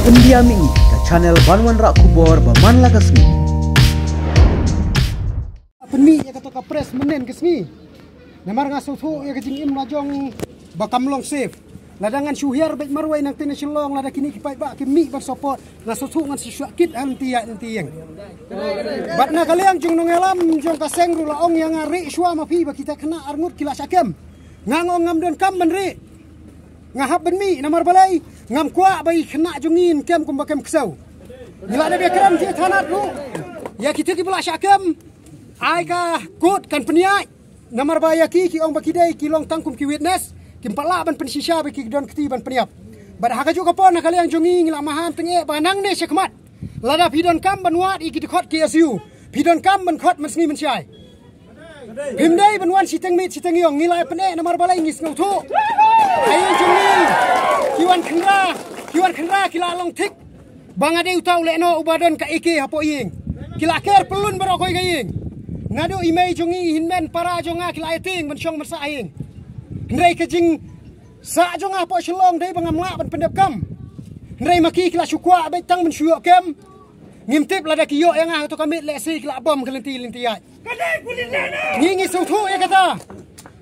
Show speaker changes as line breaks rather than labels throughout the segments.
pendiam ini ke channel Banwan Rak Kubor Baman Lakasmi.
Penmi ya kata kapres menen kesmi. Namar ngaso tu ya kejing im lajong bakam long safe. Ladangan syuhiar baik marwai nang tena shelong lada kini kipai bak kimi bar support ngaso tu ngan sisuakit anti yang. Batna kaliang jung nong elam jong kaseng ru laong yang ngari syua mapi ba kita kena arngut kila sakem. Ngangong ngam don kam benri. Ngahap benmi namar balai ngam kwa bai kena jungin kem kumbakem kesau. Bila ada bekram dia tanat lu. Ya kita ki bela sakem. Ai ka kut kan peniai. Namar baya ki ong bakidai ki long tangkum ki witness. Kimpala ban pensisya bagi don keti ban peniap. Bad haka juga pon kalian jongi ngila mahan tenge banang ne sekmat. Lada pidon kam banwat iki dikot KSU. Pidon kam ban khot mesni mensyai. Himdai banwan siteng mit siteng yong ngila pene namar balai ngis ngau thu. Ai jongi kiwan khendra kila long tik. Bangade utau leno ubadon ka iki hapo ying. Kila ker pelun barokoi gaying. Ngado imei jongi hinmen para jonga kila eting mensyong mersa aing. Ndai kejing sa jonga po shlong dai bangamla ban pendep kam. Ndai maki kila syukwa bai tang men syuok kem. Ngimtip lada kiyo yang ah to kamit lesi kila bom kelenti lentiai. Kadai kulindana. Ngingi sautu ya kata.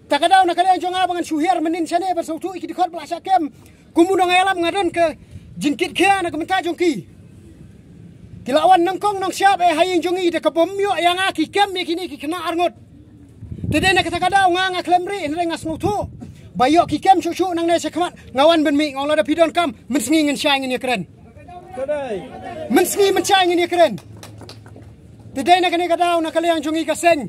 Takadaw na kalian jonga bangan syuhiar menin sane bar sautu iki dikot belasa kem. Kumudong elam ngadon ke jingkit kya na kementa jongki. Kilawan nangkong nang siap haying jongi de kabom yo yang aki kem kini ki kena arngot. Tede na kata kadaw nga klemri ndai ngas ngutu. Bayok ki kem syuk nang ne sekmat ngawan ben mi ngol ada pidon kam mensngi ngen syai ngen keren. Kadai. Mensngi mencai ngen keren. Tede na kene kadaw na kalian jongi kaseng.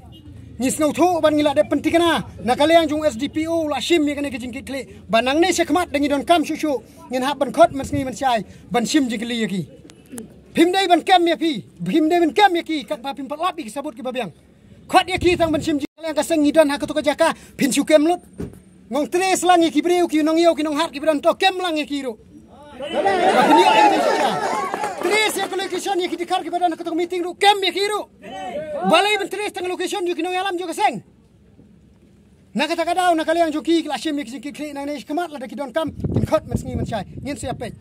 Ngis ngutu ban ngila de pentikana na kalian jong SDPO la shim kene ke jingkit kle. Banang ne sekmat dengi don kam syuk ngen hab ban khot mensngi mencai ban shim jingkli yaki. Himdai ban kem ya pi. Himdai ban kem yaki kat pa pimpat lapi sabut ki babiang. Khot yaki tang ban shim kalian kaseng ngidon hak to jaka pin syukem lut. Ngong tres lang ki breu ki nong yo ki nong hat ki bran to kem lang ki ro. Bakni yo en sya. Tres ya location ki dikar ki badan to meeting ru kem ki ro. Balai ben tres tang location yo ki nong alam jo kaseng. Na kata kadaw na kalian jo ki la shim ki kle na ne kemat la da ki don kam kin khot men sngi men chai ngin sia pe.